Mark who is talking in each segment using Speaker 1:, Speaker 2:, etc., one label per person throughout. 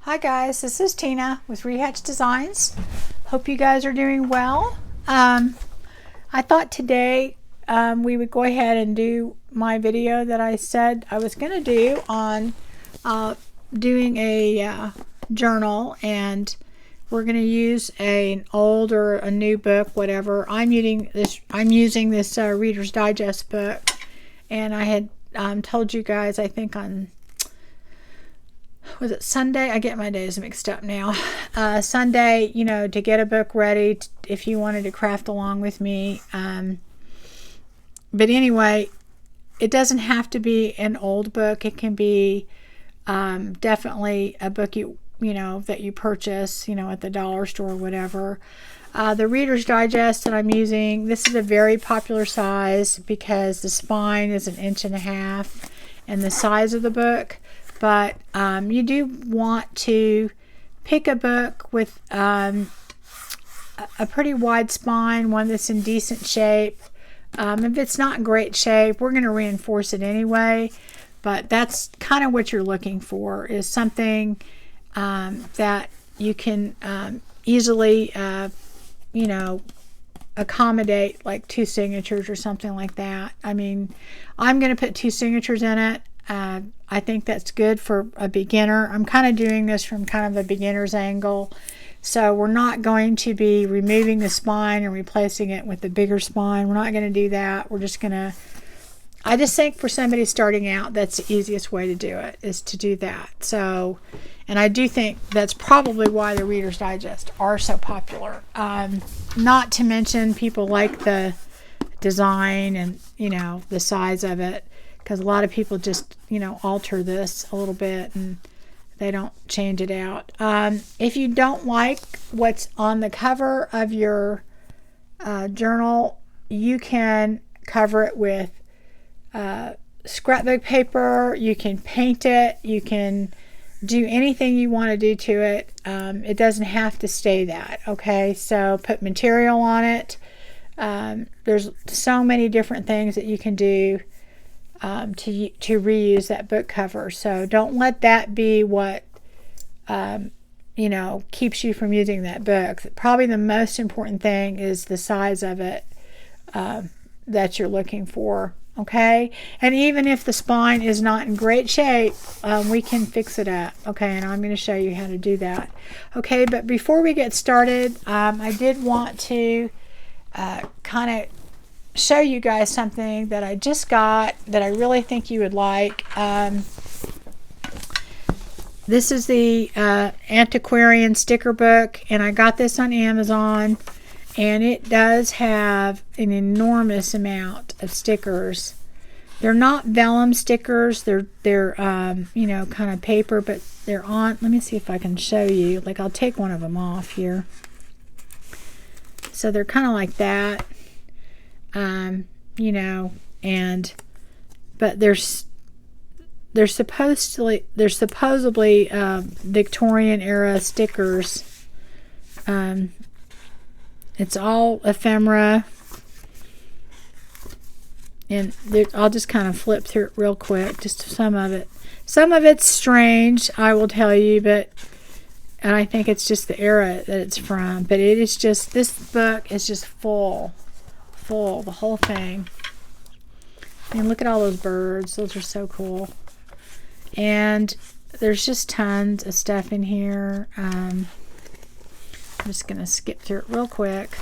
Speaker 1: Hi guys, this is Tina with Rehatch Designs. Hope you guys are doing well. I thought today we would go ahead and do my video that I said I was going to do on doing a journal, and we're going to use an old or a new book, whatever. I'm using this Reader's Digest book, and I had told you guys, I think on, was it Sunday? I get my days mixed up now. Sunday, to get a book ready if you wanted to craft along with me. But anyway, it doesn't have to be an old book. It can be definitely a book that you purchase, at the dollar store or whatever. The Reader's Digest that I'm using, this is a very popular size because the spine is 1.5 inches and the size of the book. But you do want to pick a book with a pretty wide spine, one that's in decent shape. If it's not in great shape, we're going to reinforce it anyway. But that's kind of what you're looking for, is something that you can easily, accommodate, like 2 signatures or something like that. I mean, I'm going to put 2 signatures in it. I think that's good for a beginner. I'm kind of doing this from kind of a beginner's angle. So we're not going to be removing the spine and replacing it with the bigger spine. We're not going to do that. We're just going to, I just think for somebody starting out, that's the easiest way to do it, is to do that. So, and I do think that's probably why the Reader's Digest are so popular. Not to mention people like the design and, the size of it. Because a lot of people just, alter this a little bit and they don't change it out. If you don't like what's on the cover of your journal, you can cover it with scrapbook paper. You can paint it. You can do anything you want to do to it. It doesn't have to stay that, okay? So put material on it. There's so many different things that you can do to reuse that book cover. So don't let that be what keeps you from using that book. Probably the most important thing is the size of it that you're looking for, okay? And even if the spine is not in great shape, we can fix it up, okay? And I'm going to show you how to do that, okay? But before we get started, I did want to kind of show you guys something that I just got that I really think you would like. This is the Antiquarian sticker book, and I got this on Amazon, and it does have an enormous amount of stickers. They're not vellum stickers. They're kind of paper, but they're on. Let me see if I can show you. Like, I'll take one of them off here. So they're kind of like that. But they're supposedly Victorian era stickers. It's all ephemera, and I'll just kind of flip through it real quick, just some of it. Some of it's strange, I will tell you, and I think it's just the era that it's from. But it is just, this book is just full, the whole thing. I mean, look at all those birds. Those are so cool. And there's just tons of stuff in here. I'm just going to skip through it real quick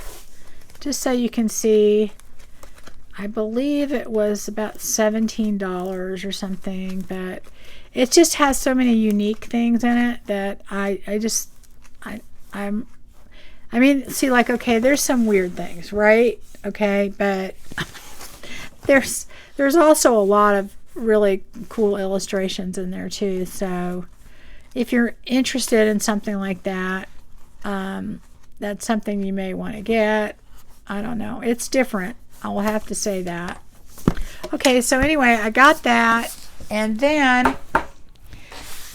Speaker 1: just so you can see. I believe it was about $17 or something, but it just has so many unique things in it that I mean, see, like, okay, there's some weird things, right? Okay, but there's also a lot of really cool illustrations in there too. So if you're interested in something like that, that's something you may want to get. I don't know. It's different. I will have to say that. Okay, so anyway, I got that. And then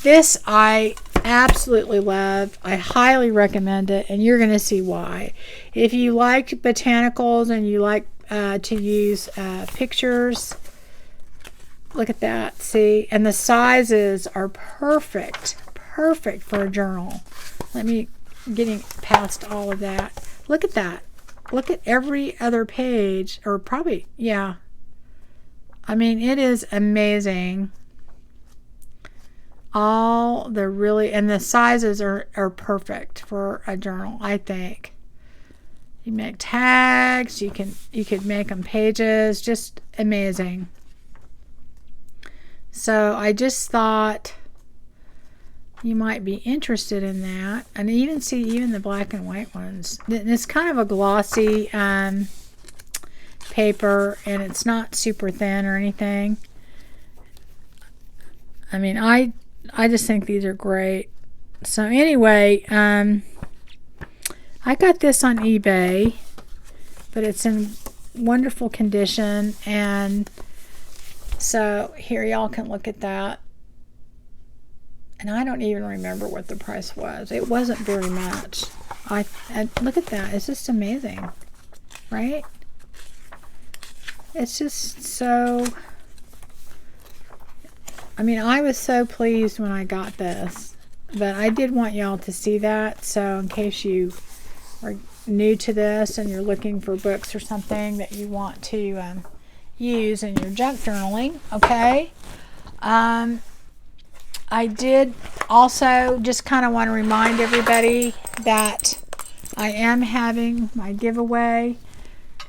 Speaker 1: this I absolutely love. I highly recommend it, and you're going to see why. If you like botanicals and you like to use pictures, look at that. See? And the sizes are perfect. perfect for a journal. Getting past all of that. Look at that. Look at every other page, or probably, yeah. I mean, it is amazing. And the sizes are perfect for a journal, I think. You make tags, you could make them pages, just amazing. So I just thought you might be interested in that. And even the black and white ones. It's kind of a glossy paper, and it's not super thin or anything. I mean, I just think these are great. So anyway, I got this on eBay, but it's in wonderful condition, and so here y'all can look at that. And I don't even remember what the price was. It wasn't very much. And look at that. It's just amazing, right? It's just so... I mean, I was so pleased when I got this, but I did want y'all to see that. So in case you are new to this and you're looking for books or something that you want to use in your junk journaling, okay? I did also just kind of want to remind everybody that I am having my giveaway,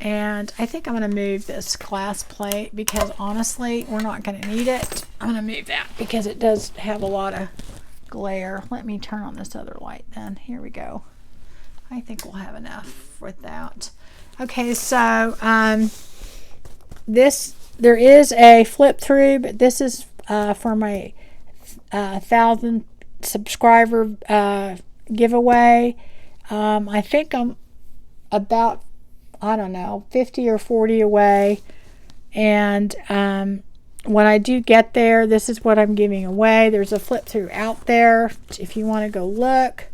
Speaker 1: and I think I'm going to move this glass plate because honestly we're not going to need it. I'm going to move that because it does have a lot of glare. Let me turn on this other light then. Here we go. I think we'll have enough with that. Okay, so there is a flip through, but this is for my 1,000 subscriber giveaway. I think I'm about, I don't know, 50 or 40 away, and when I do get there, this is what I'm giving away. There's a flip through out there if you want to go look.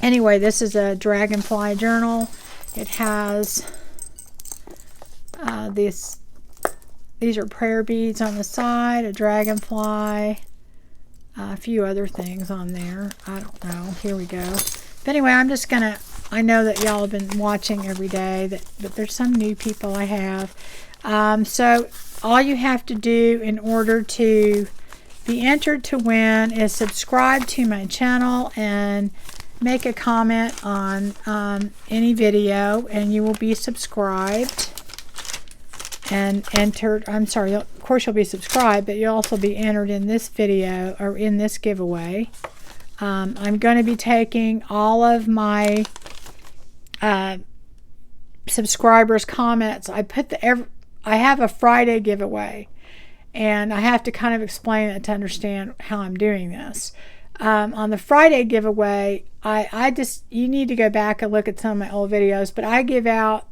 Speaker 1: Anyway, this is a dragonfly journal. It has these are prayer beads on the side, a dragonfly, a few other things on there. I don't know. Here we go. But anyway, I know that y'all have been watching every day, but there's some new people I have. So all you have to do in order to be entered to win is subscribe to my channel and make a comment on any video, and you will be subscribed and entered. I'm sorry, of course you'll be subscribed, but you'll also be entered in this video or in this giveaway. I'm going to be taking all of my subscribers' comments. I have a Friday giveaway, and I have to kind of explain it to understand how I'm doing this. On the Friday giveaway, you need to go back and look at some of my old videos, but I give out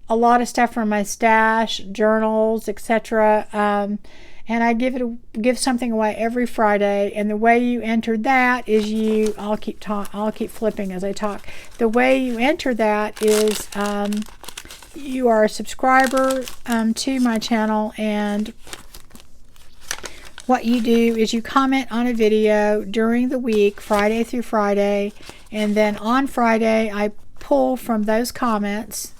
Speaker 1: a lot of stuff from my stash, journals, etc. And I give something away every Friday. And the way you enter that is I'll keep flipping as I talk. The way you enter that is you are a subscriber to my channel, and what you do is you comment on a video during the week, Friday through Friday, and then on Friday I pull from those comments,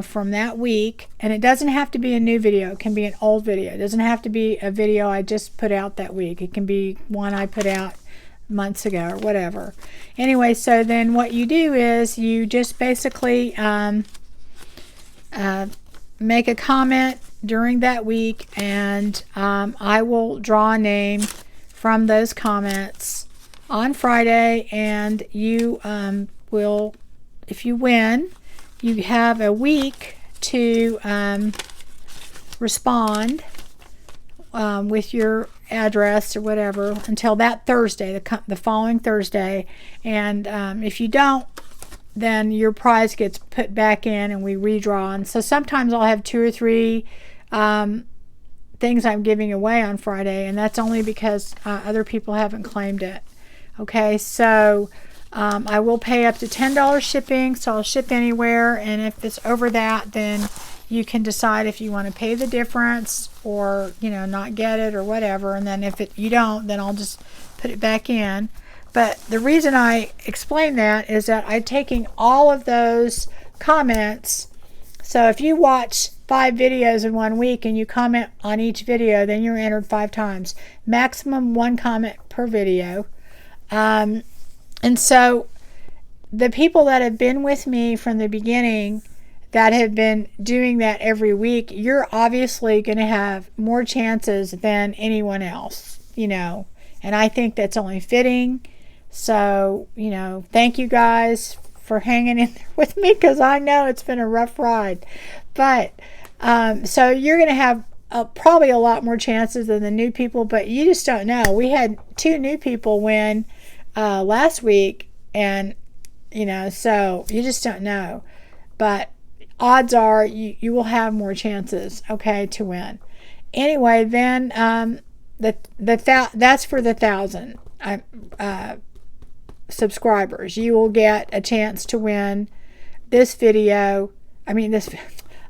Speaker 1: from that week. And it doesn't have to be a new video. It can be an old video. It doesn't have to be a video I just put out that week. It can be one I put out months ago or whatever. Anyway, so then what you do is you just basically make a comment during that week, and I will draw a name from those comments on Friday, and you will, if you win, you have a week to respond with your address or whatever until that Thursday, the following Thursday. And if you don't, then your prize gets put back in and we redraw. And so sometimes I'll have 2 or 3 things I'm giving away on Friday, and that's only because other people haven't claimed it. Okay, so I will pay up to $10 shipping, so I'll ship anywhere, and if it's over that, then you can decide if you want to pay the difference or, you know, not get it or whatever. And then if you don't, then I'll just put it back in. But the reason I explain that is that I'm taking all of those comments. So if you watch 5 videos in 1 week and you comment on each video, then you're entered 5 times. Maximum 1 comment per video. And so the people that have been with me from the beginning that have been doing that every week, you're obviously going to have more chances than anyone else, you know. And I think that's only fitting. So, you know, thank you guys for hanging in there with me, because I know it's been a rough ride. But so you're going to have probably a lot more chances than the new people, but you just don't know. We had 2 new people win last week, and, you know, so you just don't know. But odds are you will have more chances, okay, to win. Anyway, then that's for the 1,000 subscribers. You will get a chance to win this video. I mean, this,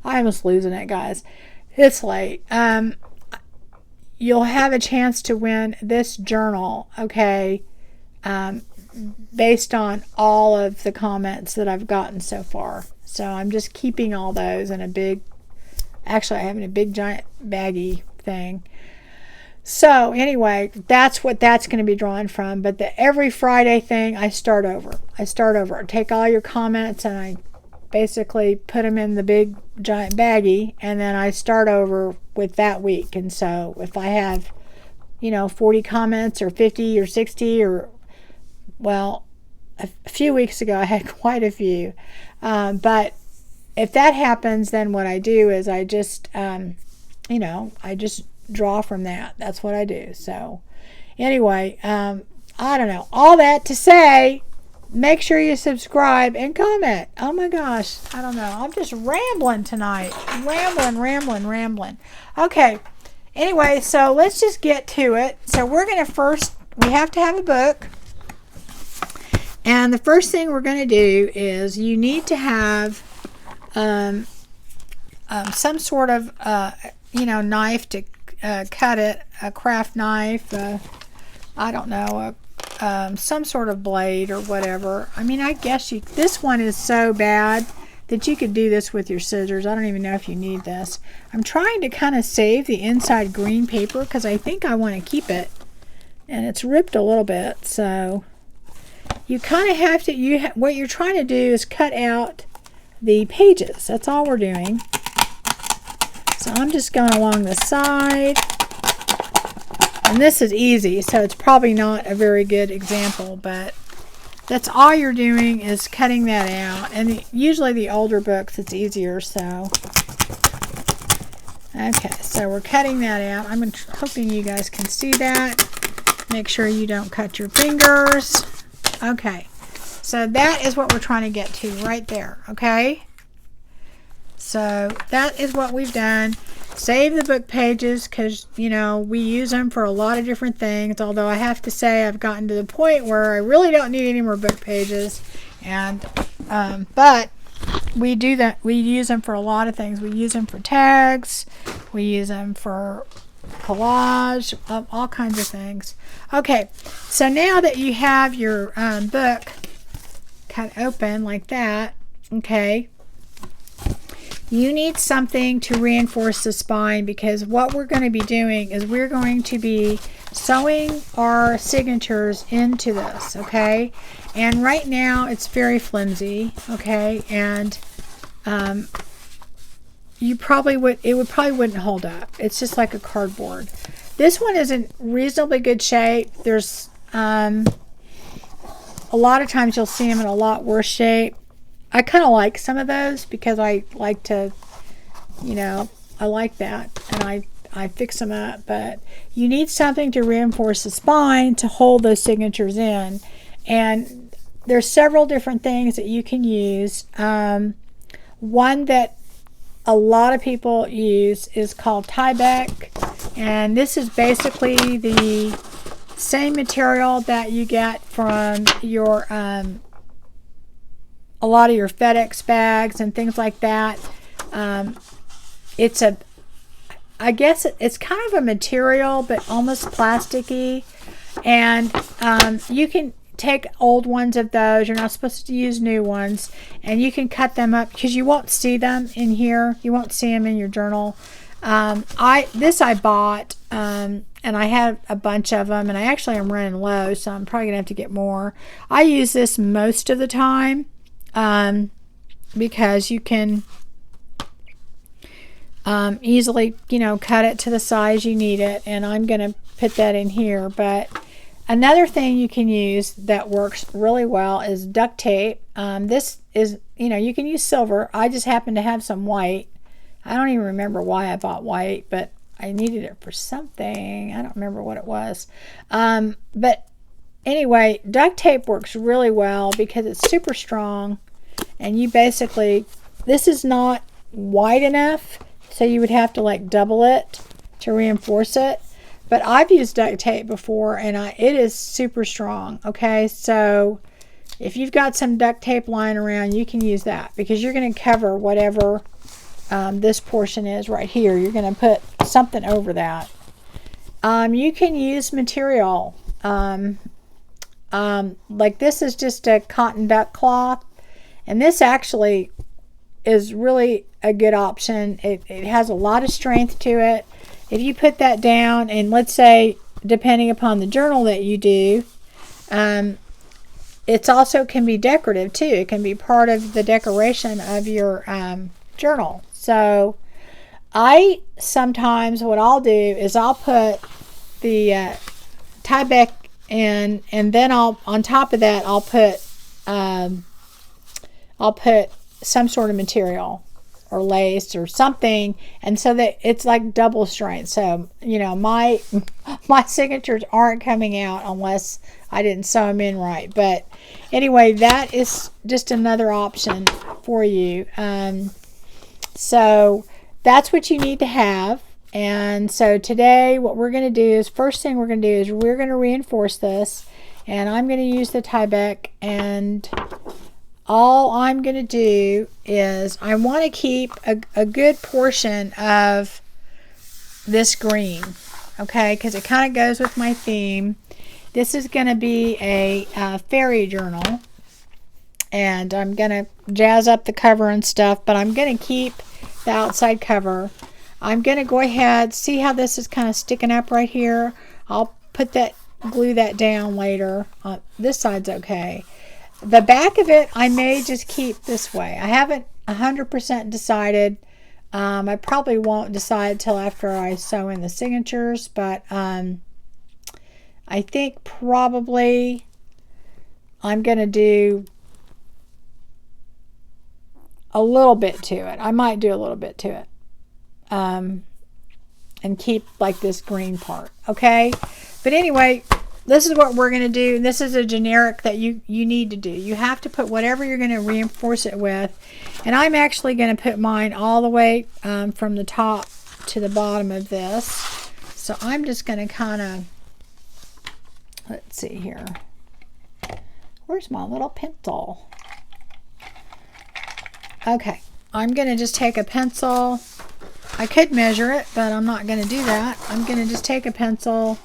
Speaker 1: I almost losing it, guys. It's late. You'll have a chance to win this journal, okay, based on all of the comments that I've gotten so far. So I'm just keeping all those in a big, actually I have in a big giant baggy thing. So anyway, that's what that's going to be drawn from. But the every Friday thing, I start over. I take all your comments and I basically put them in the big giant baggie, and then I start over with that week. And so if I have, you know, 40 comments or 50 or 60 or, well, a few weeks ago I had quite a few. But if that happens, then what I do is I just, you know, I just draw from that. That's what I do. So anyway, I don't know. All that to say, make sure you subscribe and comment. Oh my gosh, I don't know. I'm just rambling tonight. Rambling. Okay. Anyway, so let's just get to it. So we're going to we have to have a book. And the first thing we're going to do is you need to have some sort of, you know, knife to cut it, a craft knife, I don't know, some sort of blade or whatever. I mean, I guess this one is so bad that you could do this with your scissors. I don't even know if you need this. I'm trying to kind of save the inside green paper because I think I want to keep it. And it's ripped a little bit, so you kind of have to, what you're trying to do is cut out the pages. That's all we're doing. So I'm just going along the side. And this is easy, so it's probably not a very good example, but that's all you're doing is cutting that out. And usually the older books, it's easier, so. Okay, so we're cutting that out. I'm hoping you guys can see that. Make sure you don't cut your fingers. Okay, so that is what we're trying to get to right there, okay? So that is what we've done. Save the book pages because, you know, we use them for a lot of different things, although I have to say I've gotten to the point where I really don't need any more book pages. And but we do that. We use them for a lot of things. We use them for tags. We use them for collage, all kinds of things. Okay, so now that you have your book cut open like that, okay, you need something to reinforce the spine, because what we're going to be doing is we're going to be sewing our signatures into this, okay? And right now it's very flimsy, okay? And it probably wouldn't hold up. It's just like a cardboard. This one is in reasonably good shape. There's a lot of times you'll see them in a lot worse shape. I kind of like some of those because I like to, you know, I like that, and I fix them up. But you need something to reinforce the spine to hold those signatures in. And there's several different things that you can use. One that a lot of people use is called Tyvek, and this is basically the same material that you get from your a lot of your FedEx bags and things like that. it's a, I guess it's kind of a material, but almost plasticky. And you can take old ones of those. You're not supposed to use new ones. And you can cut them up because you won't see them in here. You won't see them in your journal. I bought, and I have a bunch of them, and I actually am running low, so I'm probably going to have to get more. I use this most of the time because you can easily, cut it to the size you need it, and I'm going to put that in here. But another thing you can use that works really well is duct tape. This is, you can use silver. I just happen to have some white. I don't even remember why I bought white, but I needed it for something. I don't remember what it was. But anyway, duct tape works really well because it's super strong. And you basically, this is not wide enough, so you would have to like double it to reinforce it. But I've used duct tape before, and it is super strong. Okay, so if you've got some duct tape lying around, you can use that because you're going to cover whatever this portion is right here. You're going to put something over that. You can use material. Like this is just a cotton duck cloth, and this actually is really a good option. It has a lot of strength to it. If you put that down, and let's say, depending upon the journal that you do, it's also can be decorative too. It can be part of the decoration of your journal. So I sometimes, what I'll do is I'll put the Tyvek in, and then on top of that I'll put some sort of material or lace or something, and so that it's like double strength. So my signatures aren't coming out unless I didn't sew them in right. But anyway, that is just another option for you. So that's what you need to have. And so today what we're going to do is, first thing we're going to do is we're going to reinforce this, and I'm going to use the Tyvek, and all I'm going to do is I want to keep a good portion of this green, okay, because it kind of goes with my theme. This is going to be a fairy journal, and I'm going to jazz up the cover and stuff, but I'm going to keep the outside cover. I'm going to go ahead, see how this is kind of sticking up right here. I'll glue that down later. This side's okay. The back of it, I may just keep this way. I haven't 100% decided. I probably won't decide till after I sew in the signatures, but I think probably I'm going to do a little bit to it. I might do a little bit to it. And keep like this green part. Okay? But anyway, this is what we're going to do. This is a generic that you need to do. You have to put whatever you're going to reinforce it with. And I'm actually going to put mine all the way from the top to the bottom of this. So I'm just going to kind of, let's see here. Where's my little pencil? Okay, I'm going to just take a pencil. I could measure it, but I'm not going to do that. I'm going to just take a pencil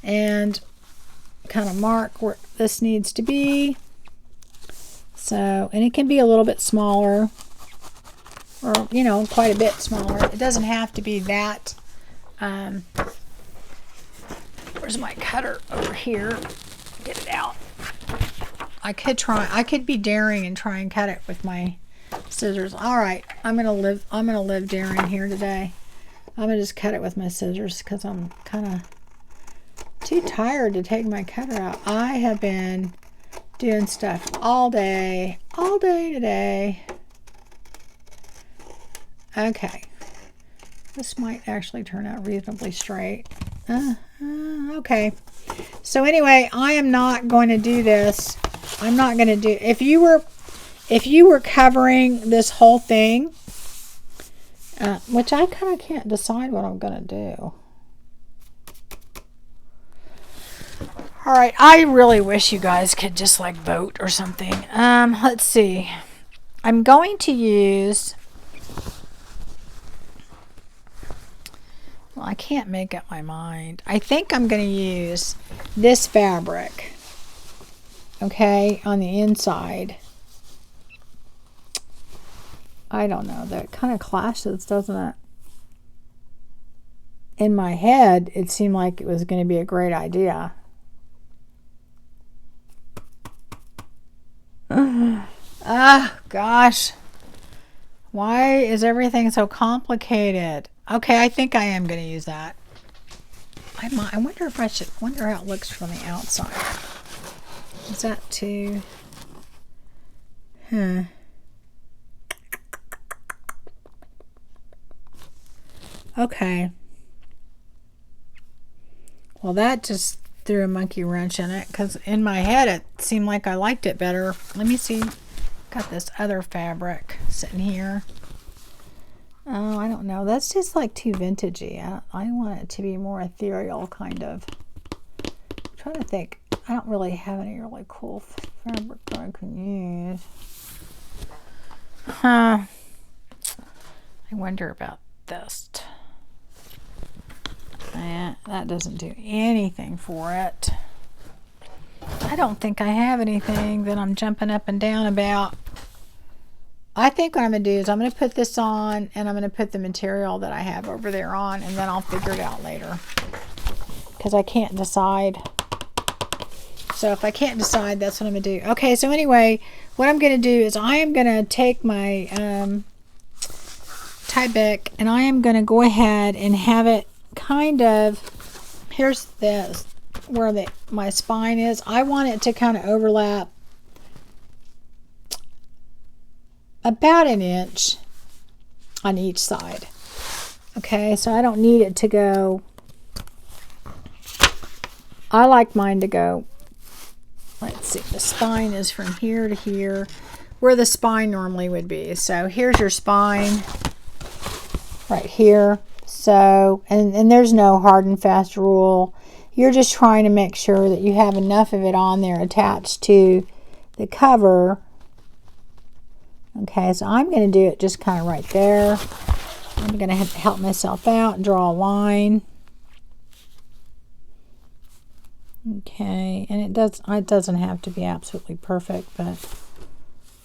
Speaker 1: and kind of mark where this needs to be. So, and it can be a little bit smaller, or quite a bit smaller. It doesn't have to be that. Where's my cutter? Over here. Get it out. I could be daring and try and cut it with my scissors. All right, I'm gonna live daring here today. I'm gonna just cut it with my scissors because I'm kind of too tired to take my cutter out. I have been doing stuff all day today. Okay, this might actually turn out reasonably straight. Okay, so anyway, I am not going to do this. I'm not going to do, if you were covering this whole thing, which I kind of can't decide what I'm going to do. All right, I really wish you guys could just like vote or something. Let's see. I'm going to use I can't make up my mind. I think I'm going to use this fabric, okay, on the inside. I don't know. That kind of clashes, doesn't it? In my head, it seemed like it was going to be a great idea. Ah, gosh. Why is everything so complicated? Okay, I think I am going to use that. I wonder if I should, wonder how it looks from the outside. Is that too? Okay. Well, that just threw a monkey wrench in it, because in my head it seemed like I liked it better. Let me see. Got this other fabric sitting here. Oh, I don't know. That's just like too vintagey. I want it to be more ethereal, kind of. I'm trying to think. I don't really have any really cool fabric that I can use. I wonder about this. That doesn't do anything for it. I don't think I have anything that I'm jumping up and down about. I think what I'm going to do is I'm going to put this on, and I'm going to put the material that I have over there on, and then I'll figure it out later. Because I can't decide. So if I can't decide, that's what I'm going to do. Okay, so anyway, what I'm going to do is I am going to take my Tyvek, and I am going to go ahead and have it kind of, here's this, where my spine is. I want it to kind of overlap about an inch on each side. Okay, so I don't need it to go, I like mine to go, let's see, the spine is from here to here, where the spine normally would be. So here's your spine right here. So, and there's no hard and fast rule. You're just trying to make sure that you have enough of it on there attached to the cover. Okay, so I'm going to do it just kind of right there. I'm going to help myself out and draw a line. Okay, and it doesn't have to be absolutely perfect, but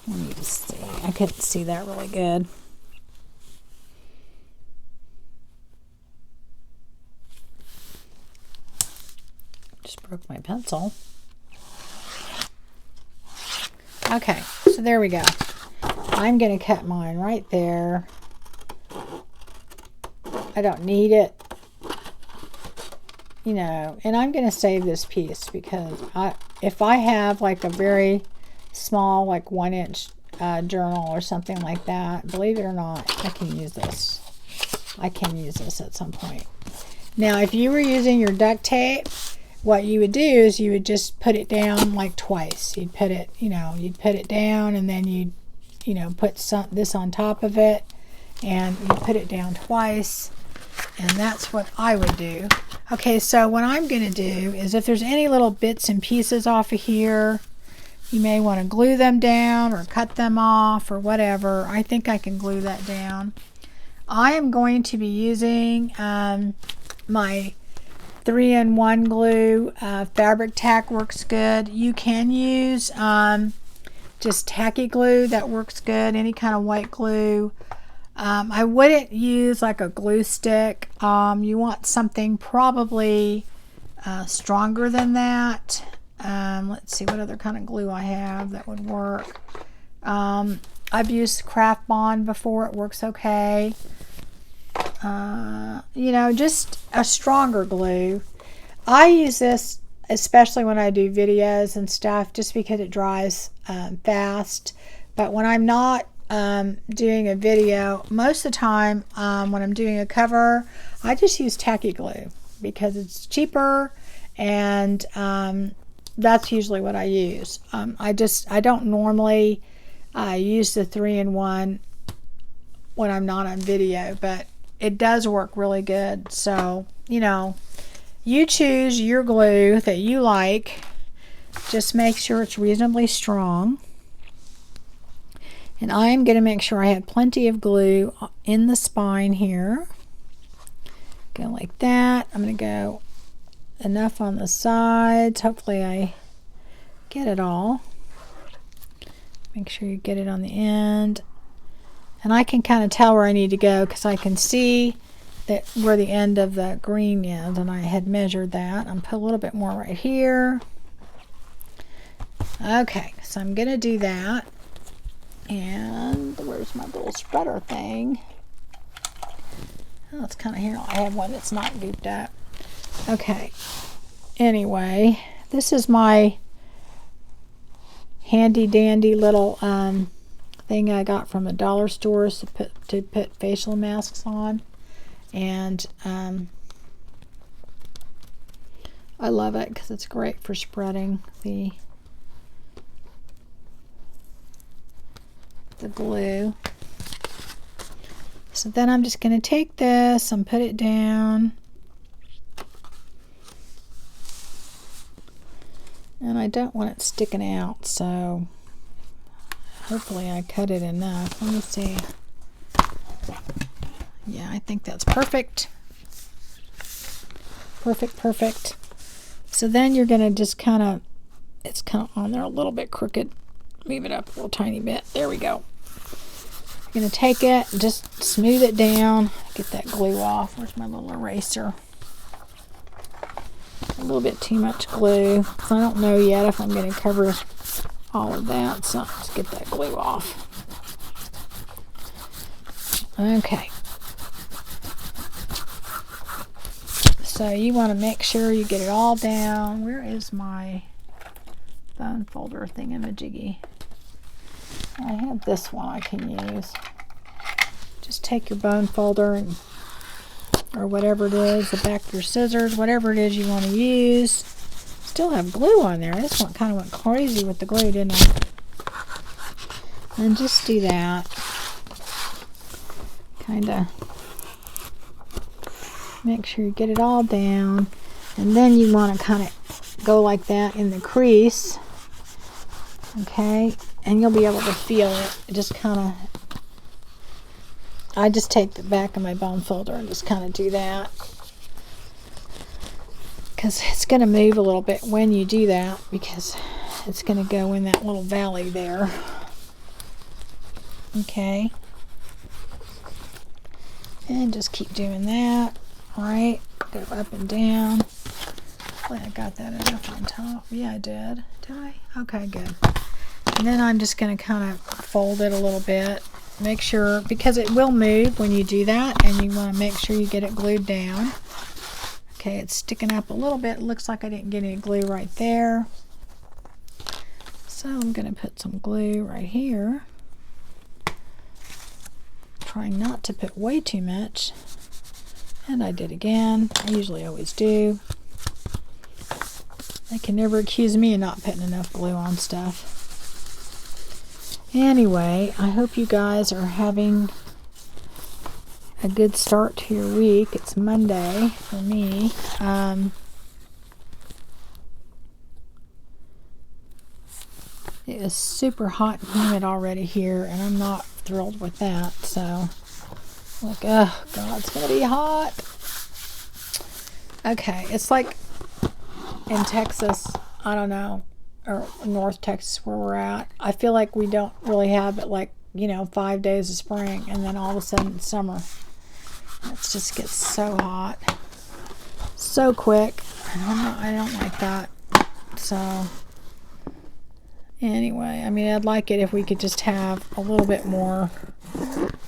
Speaker 1: let me just see. I couldn't see that really good. Just broke my pencil. Okay, so there we go. I'm going to cut mine right there. I don't need it, you know, and I'm going to save this piece because if I have like a very small, like 1-inch journal or something like that, believe it or not, I can use this. I can use this at some point. Now, if you were using your duct tape, what you would do is you would just put it down like twice. You'd put it, you know, you'd put it down, and then you'd, you know, put this on top of it, and you put it down twice, and that's what I would do. Okay, so what I'm going to do is if there's any little bits and pieces off of here, you may want to glue them down or cut them off or whatever. I think I can glue that down. I am going to be using my 3-in-1 glue. Fabric tack works good. You can use just tacky glue. That works good. Any kind of white glue. I wouldn't use like a glue stick. You want something probably stronger than that. Let's see what other kind of glue I have that would work. I've used Craft Bond before. It works okay. You know, just a stronger glue. I use this especially when I do videos and stuff, just because it dries fast. But when I'm not doing a video, most of the time when I'm doing a cover, I just use tacky glue because it's cheaper, and that's usually what I use. I don't normally use the 3-in-1 when I'm not on video, but it does work really good. So, you know, you choose your glue that you like. Just make sure it's reasonably strong. And I'm going to make sure I have plenty of glue in the spine here. Go like that. I'm going to go enough on the sides. Hopefully I get it all. Make sure you get it on the end. And I can kind of tell where I need to go because I can see that where the end of the green is, and I had measured that. I'm put a little bit more right here. Okay, so I'm going to do that. And where's my little spreader thing? Oh, it's kind of here. I have one that's not gooped up. Okay. Anyway, this is my handy dandy little thing I got from the dollar stores to put facial masks on. And I love it because it's great for spreading the glue. So then I'm just going to take this and put it down. And I don't want it sticking out, so hopefully I cut it enough. Let me see. Yeah, I think that's perfect. Perfect. So then you're going to just kind of, it's kind of on there a little bit crooked. Move it up a little tiny bit. There we go. You're going to take it and just smooth it down. Get that glue off. Where's my little eraser? A little bit too much glue. So I don't know yet if I'm going to cover all of that. So let's get that glue off. Okay. So you want to make sure you get it all down. Where is my bone folder thingamajiggy? I have this one I can use. Just take your bone folder and, or whatever it is, the back of your scissors, whatever it is you want to use. Still have glue on there. This one kind of went crazy with the glue, didn't I? And just do that. Kind of make sure you get it all down. And then you want to kind of go like that in the crease. Okay, and you'll be able to feel it. Just kind of, I just take the back of my bone folder and just kind of do that. Because it's going to move a little bit when you do that, because it's going to go in that little valley there. Okay. And just keep doing that. Alright, go up and down. Hopefully I got that enough on top. Yeah, I did. Did I? Okay, good. And then I'm just going to kind of fold it a little bit. Make sure, because it will move when you do that, and you want to make sure you get it glued down. Okay, it's sticking up a little bit. It looks like I didn't get any glue right there. So I'm going to put some glue right here. Trying not to put way too much. And I did again. I usually always do. They can never accuse me of not putting enough glue on stuff. Anyway, I hope you guys are having a good start to your week. It's Monday for me. It is super hot and humid already here, and I'm not thrilled with that. So, like, oh God, it's gonna be hot. Okay, it's like in Texas, I don't know, or North Texas where we're at. I feel like we don't really have it, like, 5 days of spring, and then all of a sudden it's summer. It just gets so hot, so quick. I don't like that. So anyway, I mean, I'd like it if we could just have a little bit more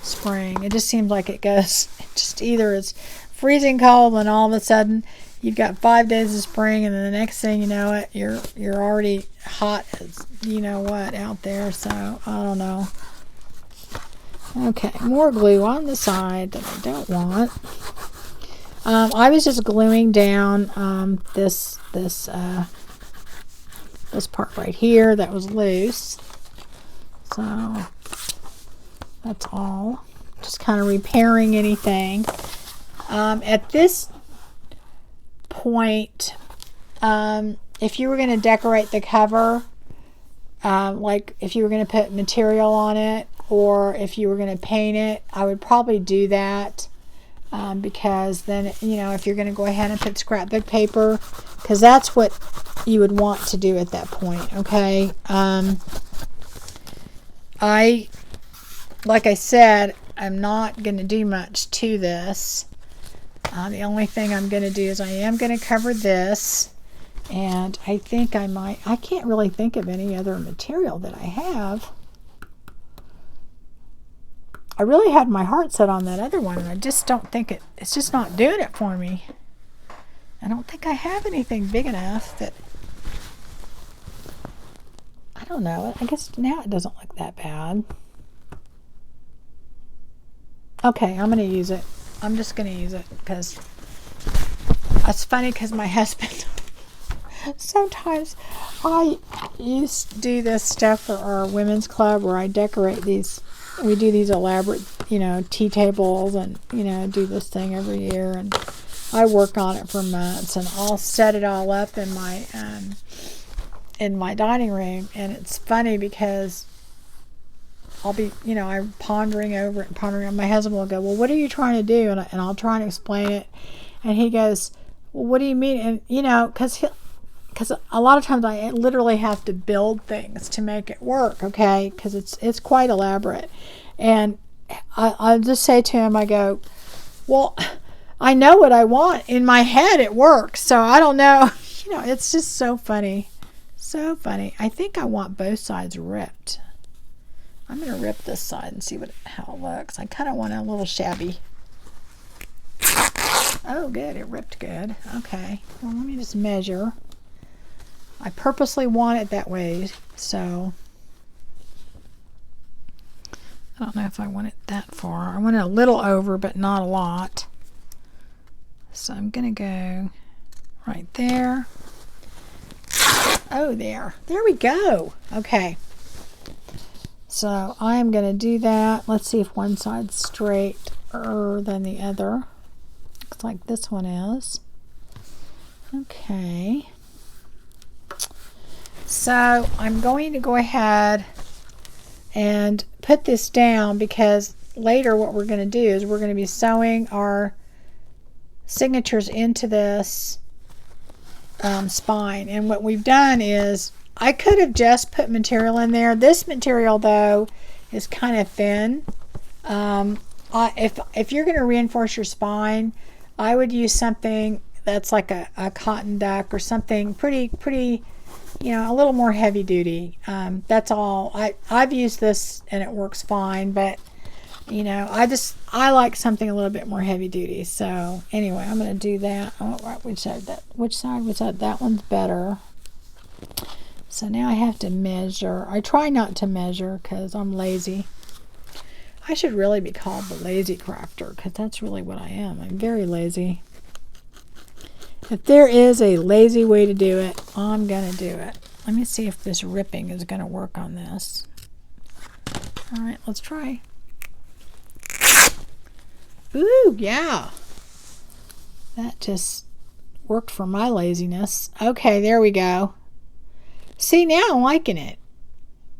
Speaker 1: spring. It just seems like it goes, just either it's freezing cold and all of a sudden you've got 5 days of spring, and then the next thing you know it, you're already hot as you know what out there. So I don't know. Okay, more glue on the side that I don't want. I was just gluing down this part right here that was loose. So that's all. Just kind of repairing anything. At this point, if you were going to decorate the cover, like if you were going to put material on it, or if you were going to paint it, I would probably do that because then, you know, if you're going to go ahead and put scrapbook paper, because that's what you would want to do at that point, okay? Like I said, I'm not going to do much to this. The only thing I'm going to do is I am going to cover this, and I think I can't really think of any other material that I have. I really had my heart set on that other one, and I just don't think it's just not doing it for me. I don't think I have anything big enough that, I don't know, I guess now it doesn't look that bad. Okay, I'm going to use it. I'm just going to use it because it's funny because my husband, sometimes I used to do this stuff for our women's club where I decorate these. We do these elaborate, you know, tea tables and, you know, do this thing every year. And I work on it for months, and I'll set it all up in my dining room. And it's funny because I'll be, you know, I'm pondering over it and pondering. My husband will go, well, what are you trying to do? And I'll try and explain it. And he goes, well, what do you mean? And, you know, because a lot of times I literally have to build things to make it work, okay? Because it's quite elaborate. And I'll just say to him, I go, well, I know what I want. In my head, it works. So I don't know. You know, it's just so funny. So funny. I think I want both sides ripped. I'm going to rip this side and see how it looks. I kind of want it a little shabby. Oh, good. It ripped good. Okay. Well, let me just measure. I purposely want it that way, so I don't know if I want it that far. I want it a little over, but not a lot. So I'm going to go right there. Oh, there. There we go. Okay. So I am going to do that. Let's see if one side's straighter than the other. Looks like this one is. Okay. So I'm going to go ahead and put this down because later what we're going to do is we're going to be sewing our signatures into this spine. And what we've done is I could have just put material in there. This material, though, is kind of thin. If you're going to reinforce your spine, I would use something that's like a cotton duck or something pretty, you know, a little more heavy duty. That's all. I've used this and it works fine, but you know, I like something a little bit more heavy duty. So anyway, I'm going to do that. Oh, right, which side was that? That one's better. So now I have to measure. I try not to measure because I'm lazy. I should really be called the lazy crafter because that's really what I am. I'm very lazy. If there is a lazy way to do it, I'm going to do it. Let me see if this ripping is going to work on this. All right, let's try. Ooh, yeah. That just worked for my laziness. Okay, there we go. See, now I'm liking it.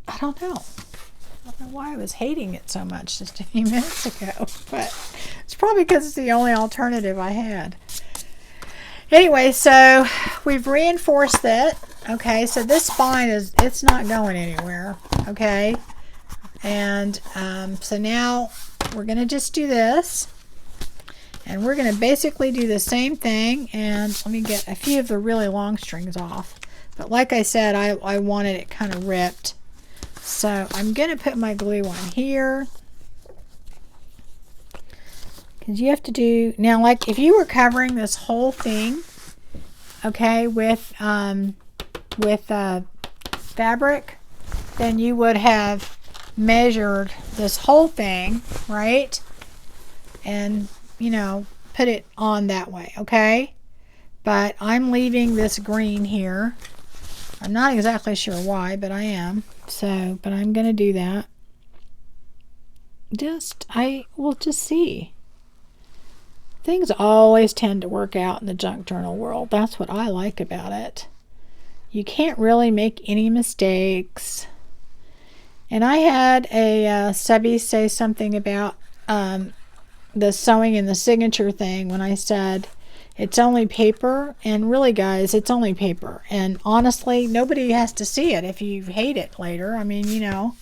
Speaker 1: I don't know. I don't know why I was hating it so much just a few minutes ago, but it's probably because it's the only alternative I had. Anyway, so we've reinforced it. Okay, so this spine it's not going anywhere. Okay, and so now we're going to just do this. And we're going to basically do the same thing. And let me get a few of the really long strings off. But like I said, I wanted it kind of ripped. So I'm going to put my glue on here. Because you have to do... Now, like if you were covering this whole thing, okay, with fabric, then you would have measured this whole thing, right? And... you know, put it on that way, okay? But I'm leaving this green here. I'm not exactly sure why, but I am. So, but I'm going to do that. We'll just see. Things always tend to work out in the junk journal world. That's what I like about it. You can't really make any mistakes. And I had a subby say something about the sewing and the signature thing when I said it's only paper. And really, guys, it's only paper. And honestly, nobody has to see it if you hate it later. I mean, you know,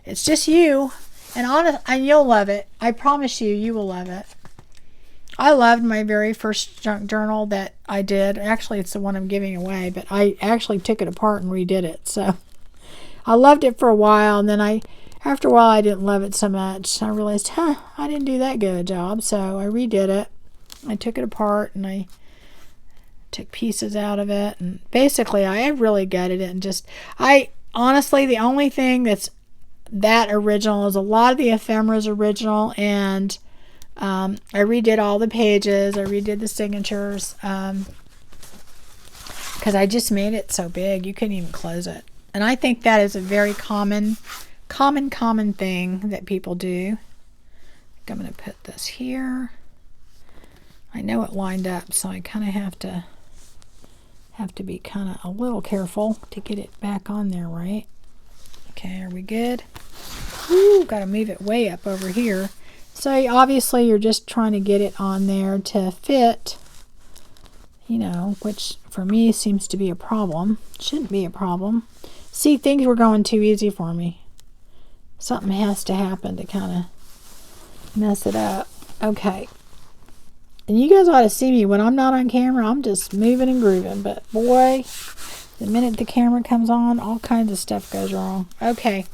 Speaker 1: it's just you. And you'll love it. I promise you, you will love it. I loved my very first junk journal that I did. Actually, it's the one I'm giving away, but I actually took it apart and redid it. So I loved it for a while, and then after a while, I didn't love it so much. I realized, I didn't do that good a job, so I redid it. I took it apart, and I took pieces out of it, and basically, I really gutted it, and honestly, the only thing that original is a lot of the ephemera's original, and I redid all the pages. I redid the signatures because I just made it so big you couldn't even close it. And I think that is a very common thing that people do. I'm going to put this here. I know it lined up, so I kind of have to be kind of a little careful to get it back on there, right? Okay, are we good? Ooh, got to move it way up over here. So obviously you're just trying to get it on there to fit, you know, which for me seems to be a problem. Shouldn't be a problem. See, things were going too easy for me. Something has to happen to kind of mess it up. Okay. And you guys ought to see me when I'm not on camera. I'm just moving and grooving. But boy, the minute the camera comes on, all kinds of stuff goes wrong. Okay.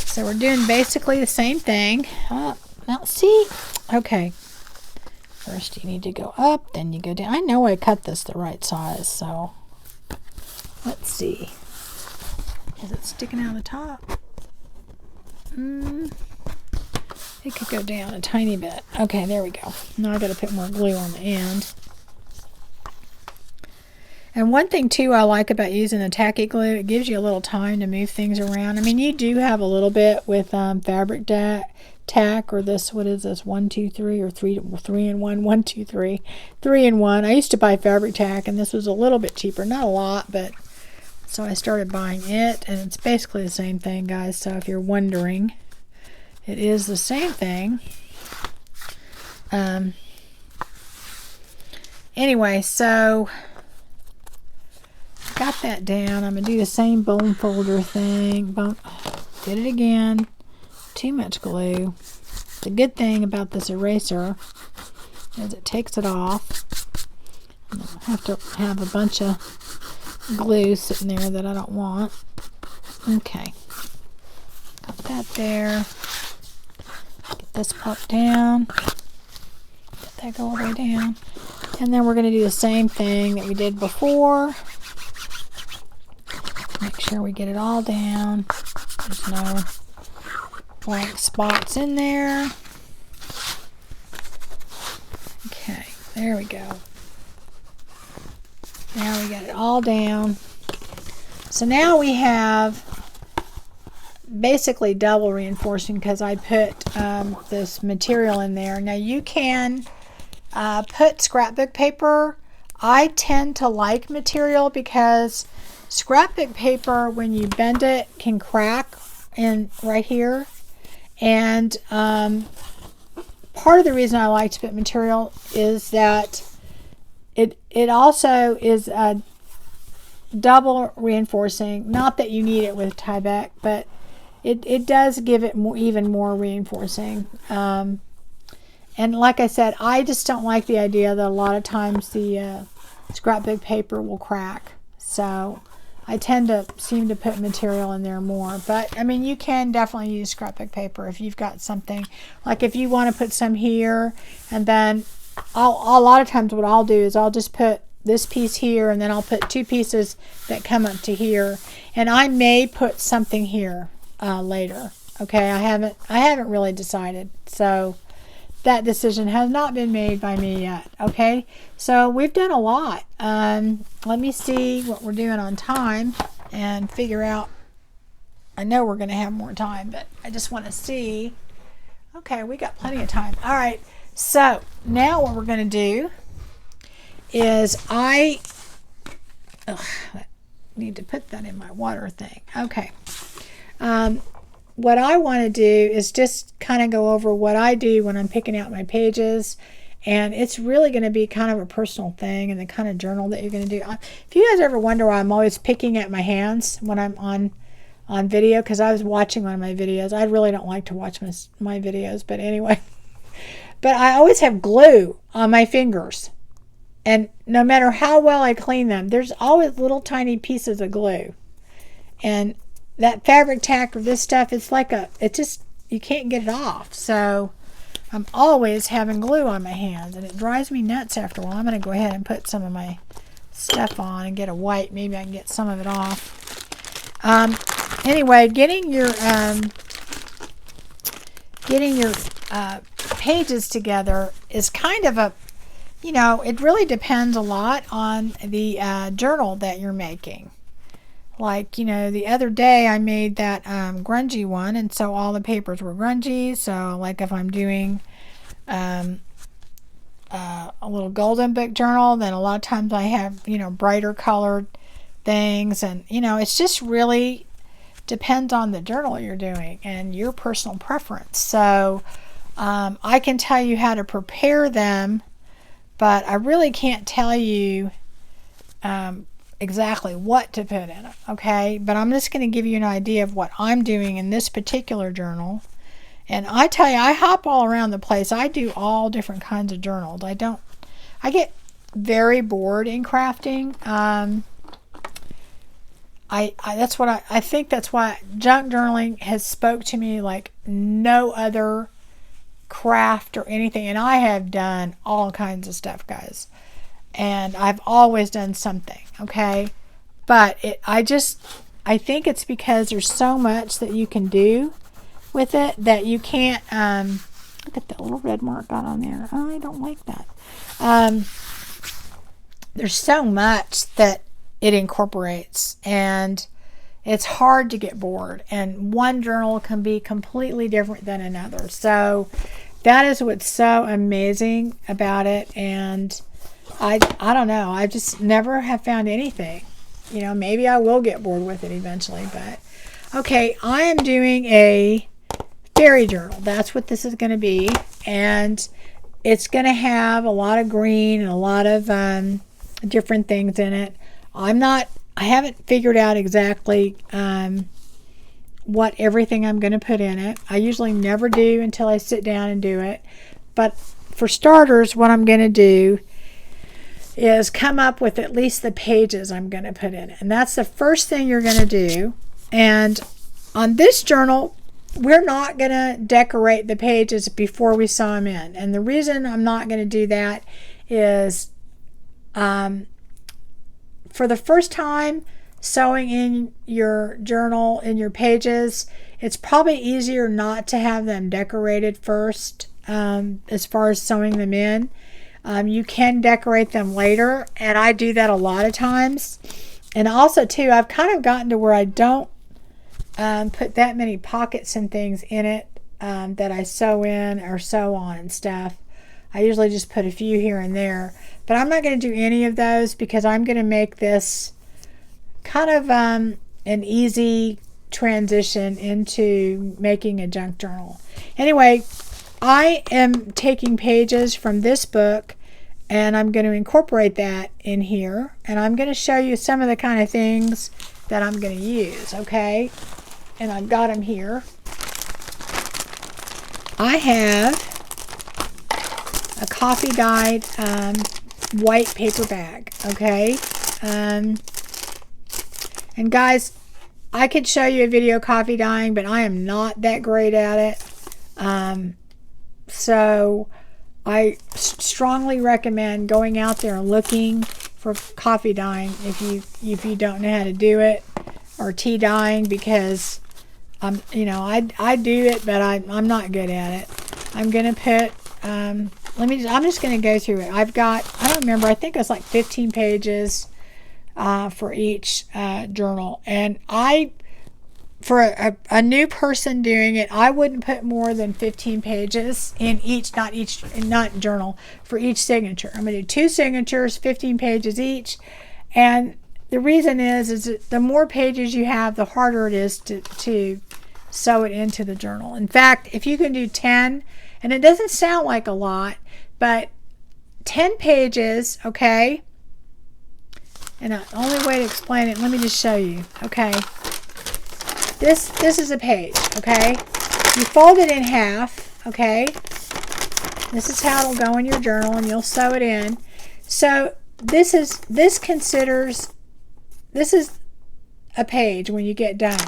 Speaker 1: So we're doing basically the same thing. Now see, okay. First you need to go up, then you go down. I know I cut this the right size, so let's see. Is it sticking out the top? It could go down a tiny bit. Okay, there we go. Now I got to put more glue on the end. And one thing too I like about using the tacky glue, it gives you a little time to move things around. I mean, you do have a little bit with fabric tack, or this, what is this, 1, 2, 3, or 3 in 1, 1, 2, 3, 3 in 1. I used to buy fabric tack, and this was a little bit cheaper, not a lot, but so I started buying it, and it's basically the same thing, guys. So if you're wondering, it is the same thing. Anyway, so got that down. I'm going to do the same bone folder thing. Did it again. Too much glue. The good thing about this eraser is it takes it off. I don't have to have a bunch of glue sitting there that I don't want. Okay. Got that there. Get this part down. Let that go all the way down. And then we're going to do the same thing that we did before. Make sure we get it all down. There's no blank spots in there. Okay, there we go. Now we got it all down. So now we have basically double reinforcing because I put this material in there. Now you can put scrapbook paper. I tend to like material because scrapbook paper, when you bend it, can crack in right here. And part of the reason I like to put material is that it also is a double reinforcing. Not that you need it with Tyvek, but it does give it even more reinforcing. And like I said, I just don't like the idea that a lot of times the scrapbook paper will crack. So I tend to seem to put material in there more. But I mean, you can definitely use scrapbook paper if you've got something. Like if you want to put some here, and then a lot of times what I'll do is I'll just put this piece here, and then I'll put 2 pieces that come up to here, and I may put something here later. Okay, I haven't really decided, so that decision has not been made by me yet. Okay, so we've done a lot. Let me see what we're doing on time and figure out. I know we're going to have more time, but I just want to see. Okay, we got plenty of time. All right, so now what we're going to do is I need to put that in my water thing. Okay. what I want to do is just kind of go over what I do when I'm picking out my pages. And it's really going to be kind of a personal thing and the kind of journal that you're going to do. If you guys ever wonder why I'm always picking at my hands when I'm on video, because I was watching one of my videos. I really don't like to watch my videos, but anyway. But I always have glue on my fingers. And no matter how well I clean them, there's always little tiny pieces of glue. And that fabric tack or this stuff, you can't get it off. So I'm always having glue on my hands, and it drives me nuts after a while. I'm going to go ahead and put some of my stuff on and get a wipe. Maybe I can get some of it off. Anyway, getting your pages together is kind of a, it really depends a lot on the journal that you're making. Like, the other day I made that grungy one, and so all the papers were grungy. So like if I'm doing a little golden book journal, then a lot of times I have, brighter colored things. And, it's just really depends on the journal you're doing and your personal preference. So I can tell you how to prepare them, but I really can't tell you exactly what to put in it, okay? But I'm just going to give you an idea of what I'm doing in this particular journal. And I tell you, I hop all around the place. I do all different kinds of journals. I get very bored in crafting. I think that's why junk journaling has spoke to me like no other craft or anything. And I have done all kinds of stuff, guys. And I've always done something, okay? But I think it's because there's so much that you can do with it that you can't, look at that little red mark got on there. Oh, I don't like that. There's so much that it incorporates, and it's hard to get bored. And one journal can be completely different than another. So that is what's so amazing about it. And I don't know. I just never have found anything. Maybe I will get bored with it eventually. But okay, I am doing a fairy journal. That's what this is going to be. And it's going to have a lot of green and a lot of different things in it. I haven't figured out exactly what everything I'm going to put in it. I usually never do until I sit down and do it. But for starters, what I'm going to do is come up with at least the pages I'm going to put in it. And that's the first thing you're going to do. And on this journal, we're not going to decorate the pages before we sew them in. And the reason I'm not going to do that is for the first time sewing in your journal, in your pages, it's probably easier not to have them decorated first as far as sewing them in. You can decorate them later, and I do that a lot of times. And also, too, I've kind of gotten to where I don't put that many pockets and things in it that I sew in or sew on and stuff. I usually just put a few here and there. But I'm not going to do any of those because I'm going to make this kind of an easy transition into making a junk journal. Anyway, I am taking pages from this book and I'm going to incorporate that in here. And I'm going to show you some of the kind of things that I'm going to use, okay? And I've got them here. I have a coffee dyed white paper bag, okay? And guys, I could show you a video coffee dyeing, but I am not that great at it. So I strongly recommend going out there and looking for coffee dyeing if you don't know how to do it, or tea dyeing, because I do it, but I'm not good at it. I'm gonna put I'm just gonna go through it. I've got, I don't remember, I think it's like 15 pages for each journal, and for a new person doing it, I wouldn't put more than 15 pages in not journal, for each signature. I'm going to do 2 signatures, 15 pages each. And the reason is that the more pages you have, the harder it is to sew it into the journal. In fact, if you can do 10, and it doesn't sound like a lot, but 10 pages, okay? And the only way to explain it, let me just show you, okay? This is a page, okay? You fold it in half, okay? This is how it'll go in your journal, and you'll sew it in. So this is a page when you get done.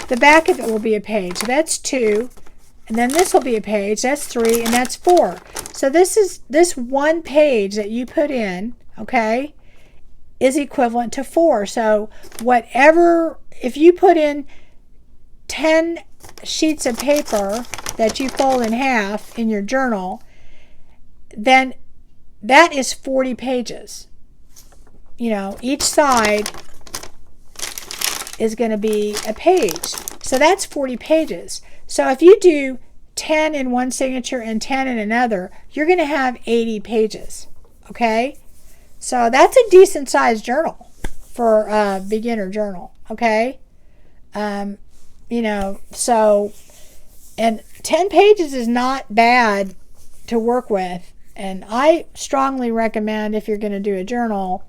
Speaker 1: The back of it will be a page. That's 2. And then this will be a page. That's 3, and that's 4. So this one page that you put in, okay, is equivalent to 4. So whatever, if you put in 10 sheets of paper that you fold in half in your journal, then that is 40 pages. You know, each side is going to be a page. So that's 40 pages. So if you do 10 in one signature and 10 in another, you're going to have 80 pages. Okay? So that's a decent sized journal for a beginner journal. Okay? You know, so, and 10 pages is not bad to work with. And I strongly recommend, if you're going to do a journal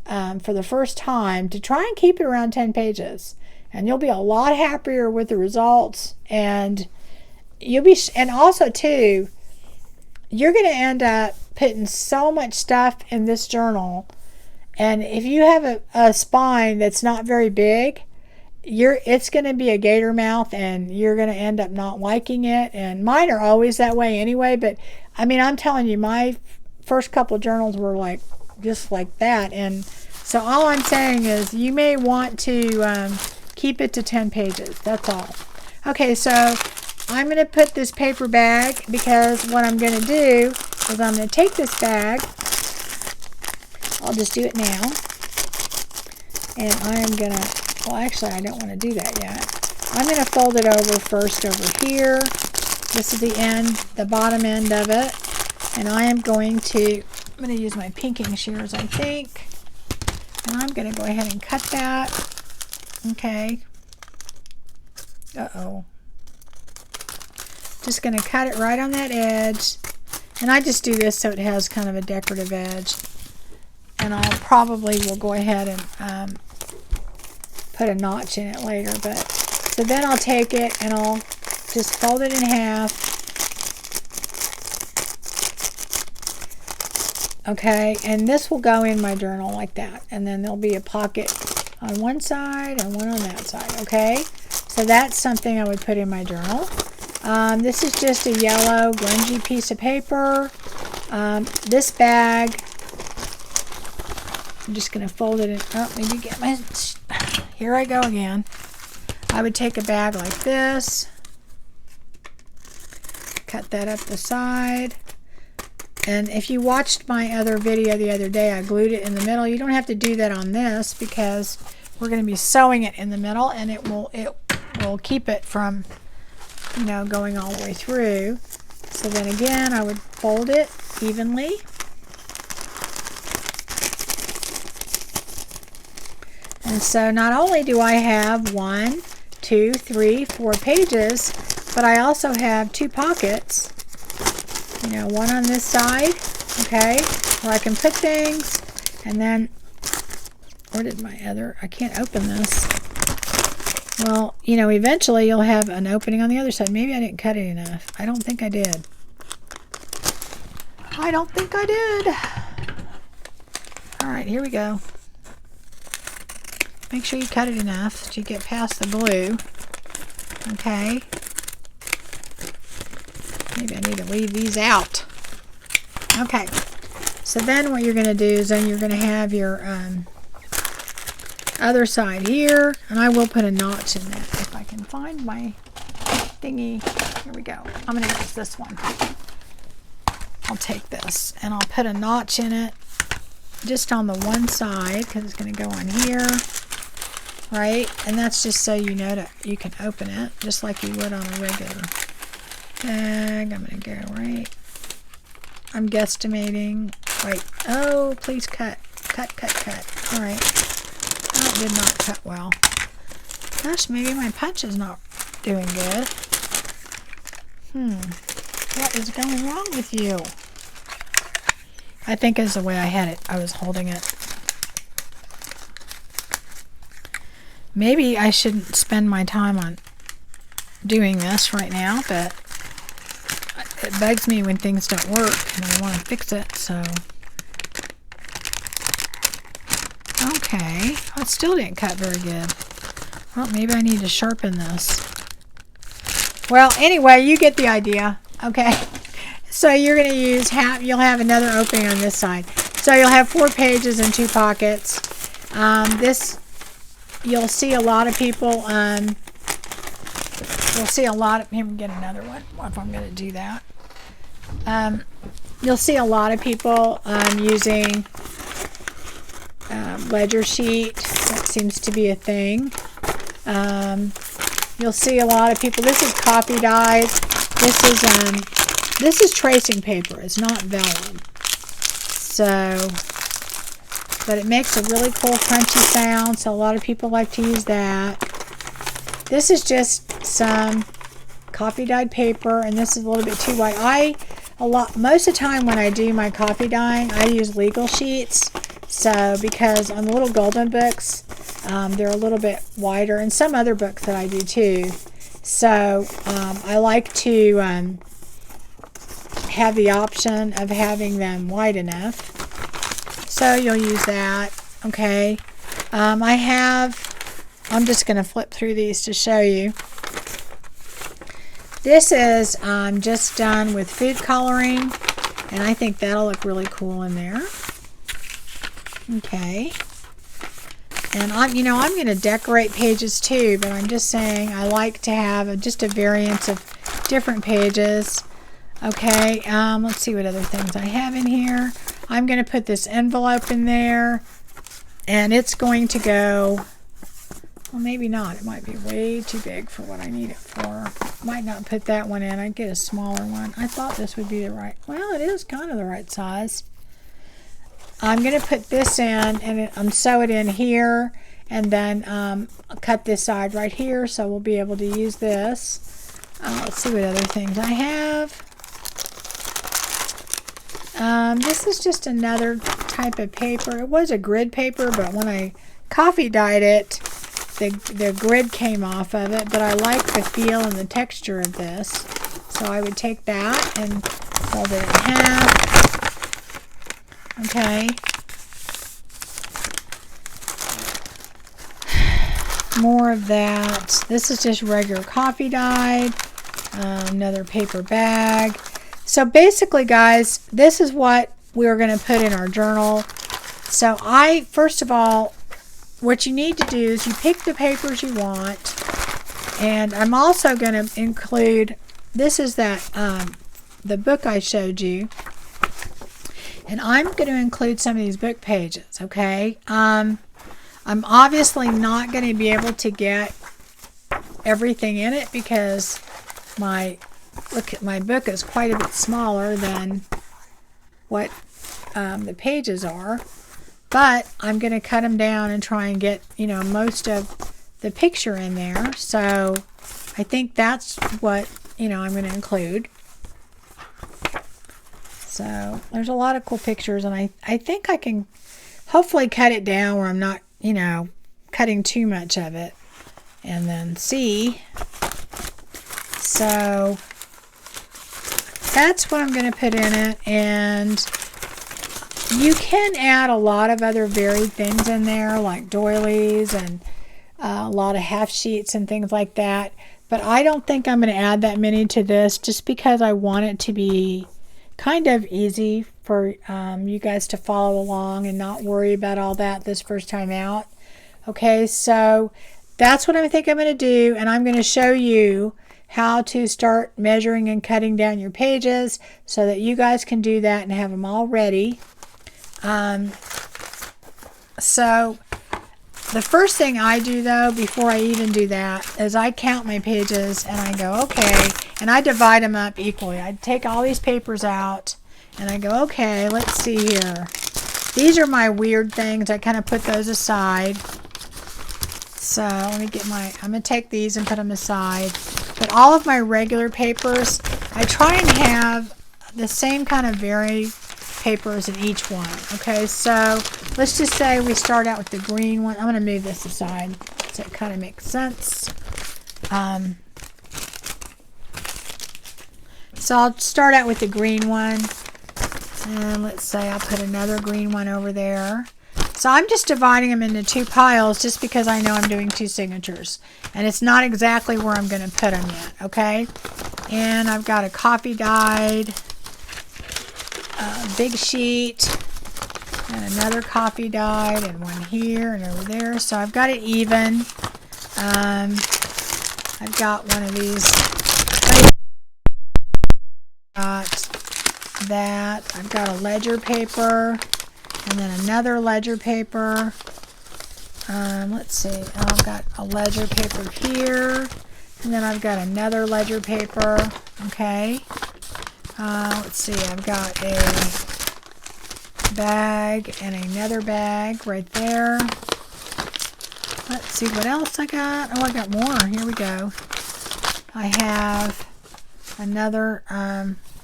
Speaker 1: for the first time, to try and keep it around 10 pages. And you'll be a lot happier with the results. And you'll be, and also too, you're going to end up putting so much stuff in this journal. And if you have a spine that's not very big, it's going to be a gator mouth, and you're going to end up not liking it. And mine are always that way anyway, but I mean, I'm telling you, my first couple of journals were like just like that. And so all I'm saying is you may want to keep it to 10 pages. That's all. Okay, so I'm going to put this paper bag, because what I'm going to do is I'm going to take this bag. I'll just do it now. And I am going to, well, actually, I don't want to do that yet. I'm going to fold it over first over here. This is the end, the bottom end of it. And I am going to, I'm going to use my pinking shears, I think. And I'm going to go ahead and cut that. Okay. Uh-oh. Just going to cut it right on that edge. And I just do this so it has kind of a decorative edge. And I'll probably will go ahead and put a notch in it later. But so then I'll take it and I'll just fold it in half. Okay, and this will go in my journal like that. And then there'll be a pocket on one side and one on that side. Okay, so that's something I would put in my journal. This is just a yellow grungy piece of paper. This bag, I'm just going to fold it in. Oh, maybe get my, here I go again. I would take a bag like this, cut that up the side. And if you watched my other video the other day, I glued it in the middle. You don't have to do that on this, because we're going to be sewing it in the middle, and it will keep it from, you know, going all the way through. So then again, I would fold it evenly. And so not only do I have 1, 2, 3, 4 pages, but I also have 2 pockets. You know, one on this side, okay, where I can put things. And then, where did my other, I can't open this. Well, you know, eventually you'll have an opening on the other side. Maybe I didn't cut it enough. I don't think I did. I don't think I did. All right, here we go. Make sure you cut it enough that you get past the glue. Okay. Maybe I need to leave these out. Okay. So then what you're going to do is then you're going to have your other side here. And I will put a notch in that if I can find my thingy. Here we go. I'm going to use this one. I'll take this and I'll put a notch in it just on the one side, because it's going to go on here. Right? And that's just so you know that you can open it just like you would on a regular bag. I'm going to go right. I'm guesstimating. Right. Oh, please cut. Cut, cut, cut. All right. That did not cut well. Gosh, maybe my punch is not doing good. What is going wrong with you? I think it's the way I had it. I was holding it. Maybe I shouldn't spend my time on doing this right now, but it bugs me when things don't work and I want to fix it, so. Okay, it still didn't cut very good. Well, maybe I need to sharpen this. Well, anyway, you get the idea, okay? So you're going to use you'll have another opening on this side. So you'll have 4 pages and 2 pockets. You'll see a lot of people, here we get another one, if I'm going to do that. You'll see a lot of people using ledger sheet. That seems to be a thing. You'll see a lot of people, this is coffee dyes. This is tracing paper. It's not vellum. So, but it makes a really cool crunchy sound, so a lot of people like to use that. This is just some coffee dyed paper, and this is a little bit too white. Most of the time when I do my coffee dyeing, I use legal sheets. So, because on the little golden books, they're a little bit wider, and some other books that I do too. So, I like to have the option of having them wide enough. So, you'll use that. Okay. I'm just going to flip through these to show you. This is just done with food coloring, and I think that'll look really cool in there. Okay. And I'm going to decorate pages too, but I'm just saying I like to have just a variance of different pages. Okay. Let's see what other things I have in here. I'm going to put this envelope in there, and it's going to go. Well, maybe not. It might be way too big for what I need it for. Might not put that one in. I'd get a smaller one. I thought this would be the right. Well, it is kind of the right size. I'm going to put this in, and I'm sew it in here, and then I'll cut this side right here, so we'll be able to use this. Let's see what other things I have. This is just another type of paper. It was a grid paper, but when I coffee dyed it, the grid came off of it, but I like the feel and the texture of this. So I would take that and fold it in half. Okay. More of that. This is just regular coffee dyed. Another paper bag. So basically, guys, this is what we're going to put in our journal. So first of all, what you need to do is you pick the papers you want. And I'm also going to include, this is the book I showed you. And I'm going to include some of these book pages, okay? I'm obviously not going to be able to get everything in it because my book is quite a bit smaller than what the pages are. But I'm going to cut them down and try and get, most of the picture in there. So I think that's what, I'm going to include. So there's a lot of cool pictures, and I think I can hopefully cut it down where I'm not, cutting too much of it. And then see. So that's what I'm going to put in it. And you can add a lot of other varied things in there, like doilies and a lot of half sheets and things like that. But I don't think I'm going to add that many to this just because I want it to be kind of easy for you guys to follow along and not worry about all that this first time out. Okay, so that's what I think I'm going to do, and I'm going to show you how to start measuring and cutting down your pages so that you guys can do that and have them all ready. So the first thing I do, though, before I even do that, is I count my pages and I go, okay, and I divide them up equally. I take all these papers out and I go, okay, let's see here. These are my weird things. I kind of put those aside. So let me get I'm going to take these and put them aside. But all of my regular papers, I try and have the same kind of varied papers in each one. Okay, so let's just say we start out with the green one. I'm going to move this aside so it kind of makes sense. So I'll start out with the green one. And let's say I'll put another green one over there. So I'm just dividing them into two piles just because I know I'm doing two signatures. And it's not exactly where I'm going to put them yet, okay? And I've got a coffee dyed big sheet and another coffee dyed and one here and over there. So I've got it even. I've got one of these. Got that. I've got a ledger paper and then another ledger paper. Let's see. I've got a ledger paper here and then I've got another ledger paper. Okay. Let's see. I've got a bag and another bag right there. Let's see what else I got. Oh, I got more. Here we go. I have another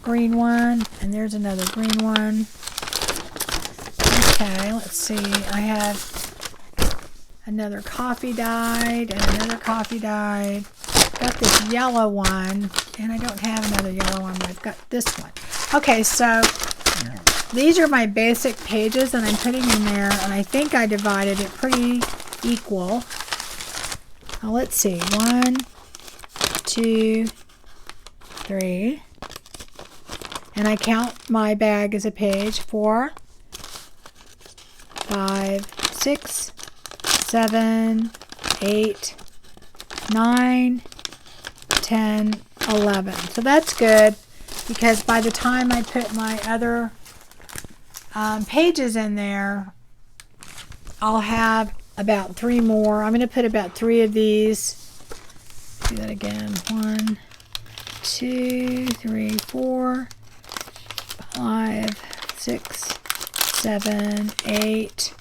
Speaker 1: green one, and there's another green one. Okay, let's see. I have another coffee dyed and another coffee dyed. Got this yellow one, and I don't have another yellow one, but I've got this one. Okay, so these are my basic pages that I'm putting in there, and I think I divided it pretty equal. Now let's see. 1, 2, 3. And I count my bag as a page. 4, 5, 6, 7, 8, 9, 10, 11. So that's good because by the time I put my other pages in there, I'll have about 3 more. I'm going to put about 3 of these. Do that again. 1, 2, 3, 4, 5, 6, 7, 8,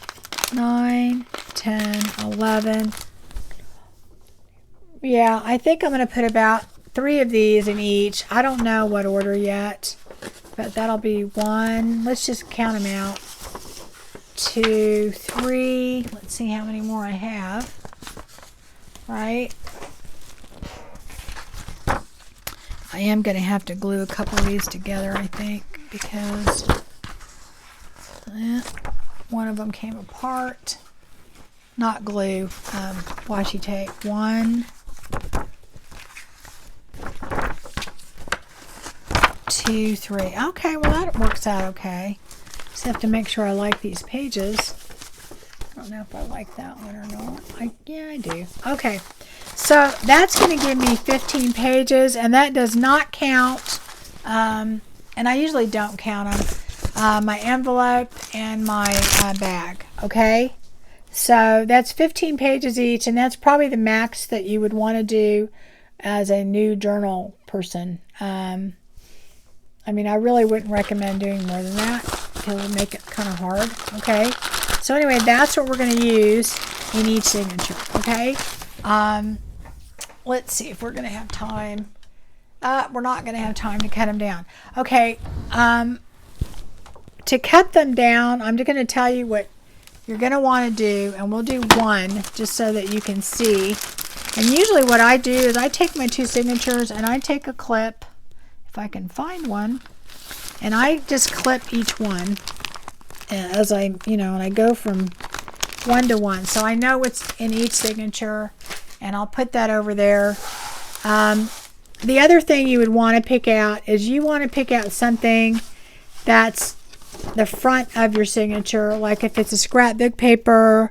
Speaker 1: 9, 10, 11. Yeah, I think I'm going to put about 3 of these in each. I don't know what order yet, but that'll be 1. Let's just count them out. 2, 3. Let's see how many more I have. Right. I am going to have to glue a couple of these together, I think, because one of them came apart. Not glue, washi tape. 1, 2, 3. Okay, well that works out okay. Just have to make sure I like these pages. I don't know if I like that one or not. Yeah, I do. Okay, so that's going to give me 15 pages, and that does not count, and I usually don't count them, my envelope and my bag, okay? So that's 15 pages each, and that's probably the max that you would want to do as a new journal person. I mean, I really wouldn't recommend doing more than that because it would make it kind of hard, okay? So anyway, that's what we're going to use in each signature, okay? Let's see if we're going to have time. We're not going to have time to cut them down. Okay, to cut them down, I'm just going to tell you what you're going to want to do, and we'll do one just so that you can see. And usually what I do is I take my 2 signatures and I take a clip, if I can find one, and I just clip each one as I, and I go from 1 to 1. So I know what's in each signature, and I'll put that over there. The other thing you would want to pick out is you want to pick out something that's the front of your signature, like if it's a scrapbook paper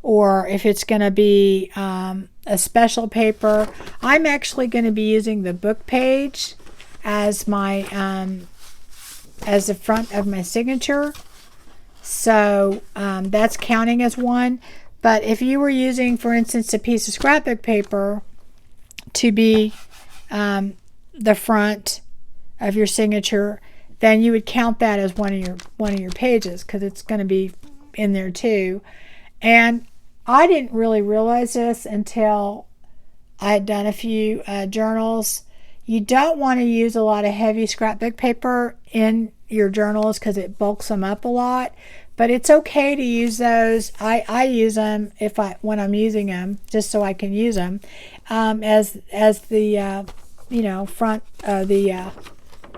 Speaker 1: or if it's going to be a special paper. I'm actually going to be using the book page as my as the front of my signature, so that's counting as one. But if you were using, for instance, a piece of scrapbook paper to be the front of your signature, then you would count that as one of your pages because it's going to be in there too. And I didn't really realize this until I had done a few journals. You don't want to use a lot of heavy scrapbook paper in your journals because it bulks them up a lot. But it's okay to use those. I use them when I'm using them, just so I can use them as the front the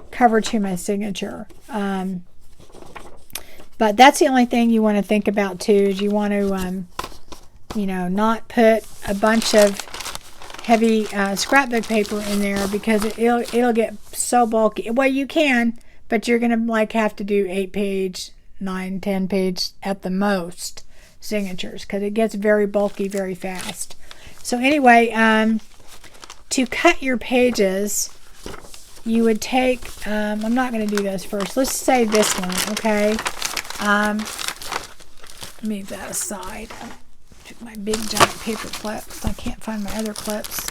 Speaker 1: cover to my signature. But that's the only thing you want to think about too. Is you want to not put a bunch of heavy scrapbook paper in there because it'll get so bulky. Well, you can, but you're gonna have to do 8-page, 9, 10-page at the most signatures because it gets very bulky very fast. So anyway, to cut your pages, you would take, I'm not going to do this first. Let's say this one, okay? Move that aside. Took my big giant paper clips. I can't find my other clips.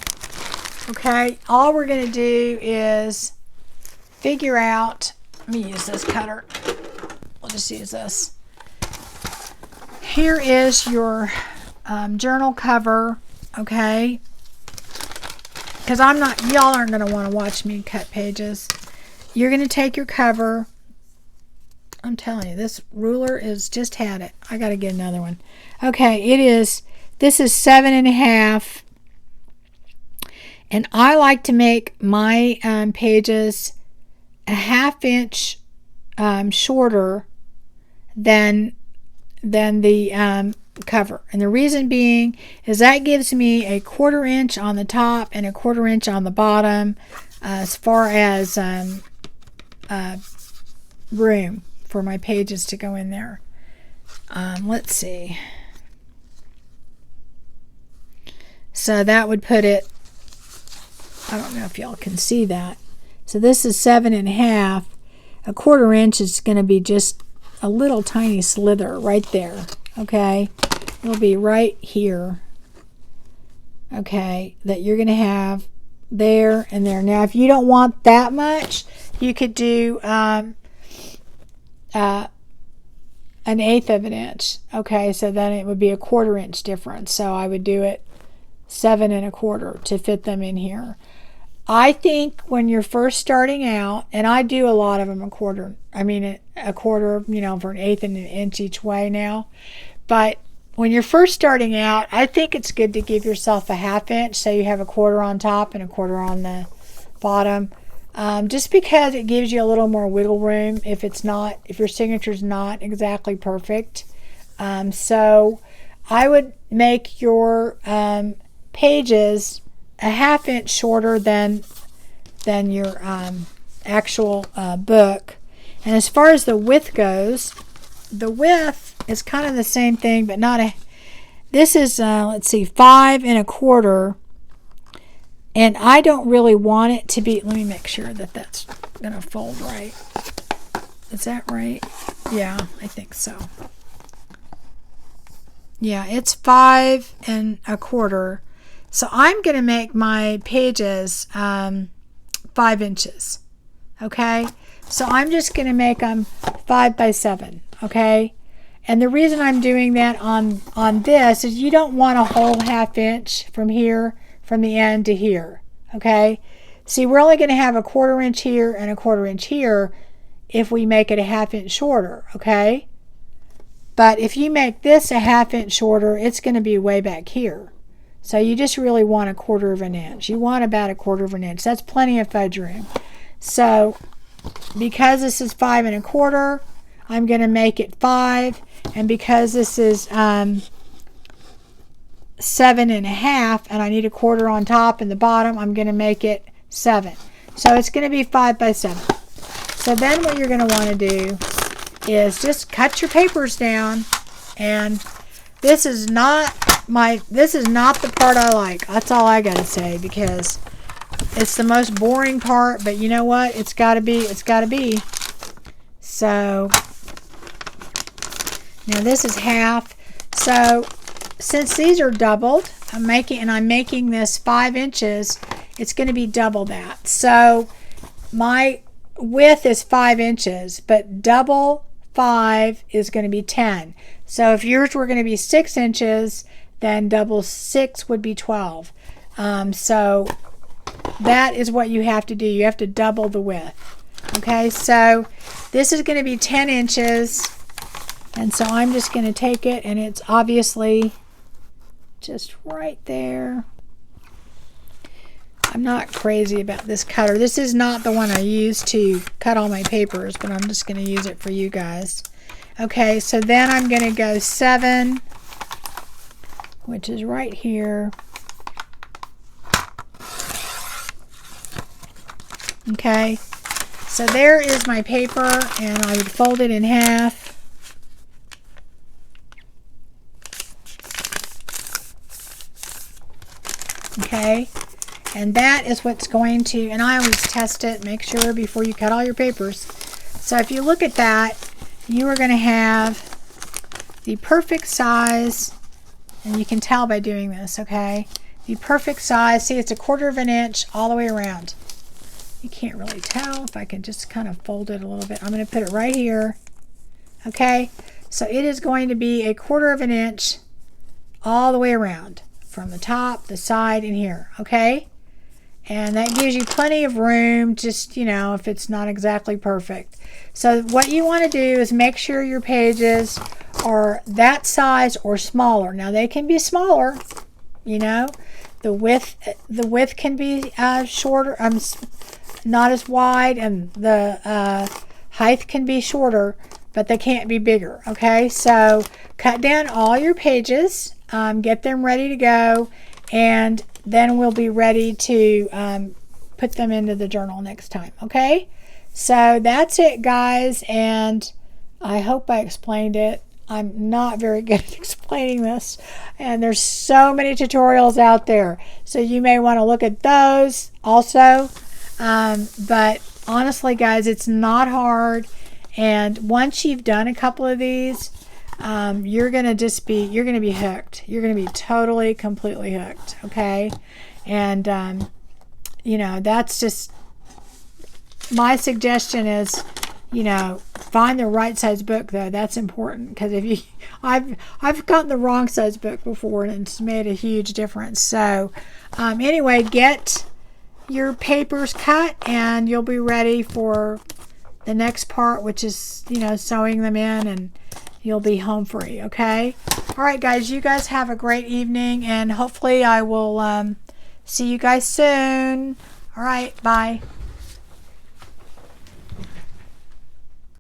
Speaker 1: Okay, all we're going to do is figure out, let me use this cutter. We'll just use this. Here is your journal cover, okay? Because y'all aren't going to want to watch me cut pages. You're going to take your cover. I'm telling you, this ruler is just had it. I got to get another one. Okay, this is 7.5. And I like to make my pages a 1/2 inch shorter than the cover. And the reason being is that gives me a 1/4 inch on the top and a 1/4 inch on the bottom as far as room for my pages to go in there. Let's see. So that would put it, I don't know if y'all can see that. So this is 7.5. A 1/4 inch is going to be just a little tiny slither right there. Okay, it'll be right here. Okay, that you're going to have there and there. Now, if you don't want that much, you could do 1/8 of an inch. Okay, so then it would be a 1/4 inch difference. So I would do it 7 1/4 to fit them in here. I think when you're first starting out, and I do a lot of them a quarter, for 1/8 and an inch each way now. But when you're first starting out, I think it's good to give yourself a 1/2 inch so you have a 1/4 on top and a 1/4 on the bottom. Just because it gives you a little more wiggle room if your signature's not exactly perfect. So I would make your pages a 1/2 inch shorter than your actual book. And as far as the width goes, the width is kind of the same thing, but not a. This is 5 1/4, and I don't really want it to be. Let me make sure that that's gonna fold right. Is that right? Yeah, I think so. Yeah, it's 5 1/4. So I'm going to make my pages 5 inches. Okay, so I'm just going to make them 5 by 7. Okay, and the reason I'm doing that on this is you don't want a whole 1/2 inch from here, from the end to here. Okay, see, we're only going to have a 1/4 inch here and a 1/4 inch here if we make it a 1/2 inch shorter. Okay, but if you make this a 1/2 inch shorter, it's going to be way back here. So you just really want a 1/4 of an inch. You want about a 1/4 of an inch. That's plenty of fudge room. So because this is 5 1/4, I'm going to make it 5. And because this is 7.5, and I need a 1/4 on top and the bottom, I'm going to make it 7. So it's going to be 5 by 7. So then what you're going to want to do is just cut your papers down, and this is not the part I like. That's all I gotta say, because it's the most boring part, but you know what? It's gotta be. So now this is half. So since these are doubled, I'm making this 5 inches, it's going to be double that. So my width is 5 inches, but double 5 is going to be 10. So if yours were going to be 6 inches, then double 6 would be 12. So that is what you have to do. You have to double the width. Okay, so this is going to be 10 inches. And so I'm just going to take it, and it's obviously just right there. I'm not crazy about this cutter. This is not the one I use to cut all my papers, but I'm just going to use it for you guys. Okay, so then I'm going to go 7, which is right here. Okay, so there is my paper, and I would fold it in half. Okay, and that is what's going to, and I always test it, make sure before you cut all your papers. So if you look at that, you are going to have the perfect size, and you can tell by doing this, okay? The perfect size. See, it's 1/4 inch all the way around. You can't really tell if I can just kind of fold it a little bit. I'm going to put it right here, okay? So it is going to be 1/4 inch all the way around, from the top, the side, and here, okay? And that gives you plenty of room, just, you know, if it's not exactly perfect. So what you want to do is make sure your pages are that size or smaller. Now they can be smaller, you know. The width can be shorter, not as wide, and the height can be shorter, but they can't be bigger, okay? So cut down all your pages, get them ready to go, and then we'll be ready to put them into the journal next time, okay? So that's it, guys, and I hope I explained it. I'm not very good at explaining this, and there's so many tutorials out there, so you may want to look at those also. But honestly, guys, it's not hard, and once you've done a couple of these, you're gonna be hooked. You're gonna be totally, completely hooked, okay? And you know, that's just my suggestion is, you know, find the right size book, though. That's important, because if you, I've gotten the wrong size book before, and it's made a huge difference. So anyway, get your papers cut, and you'll be ready for the next part, which is, you know, sewing them in, and you'll be home free, okay? All right, guys, you guys have a great evening, and hopefully I will see you guys soon. All right, bye.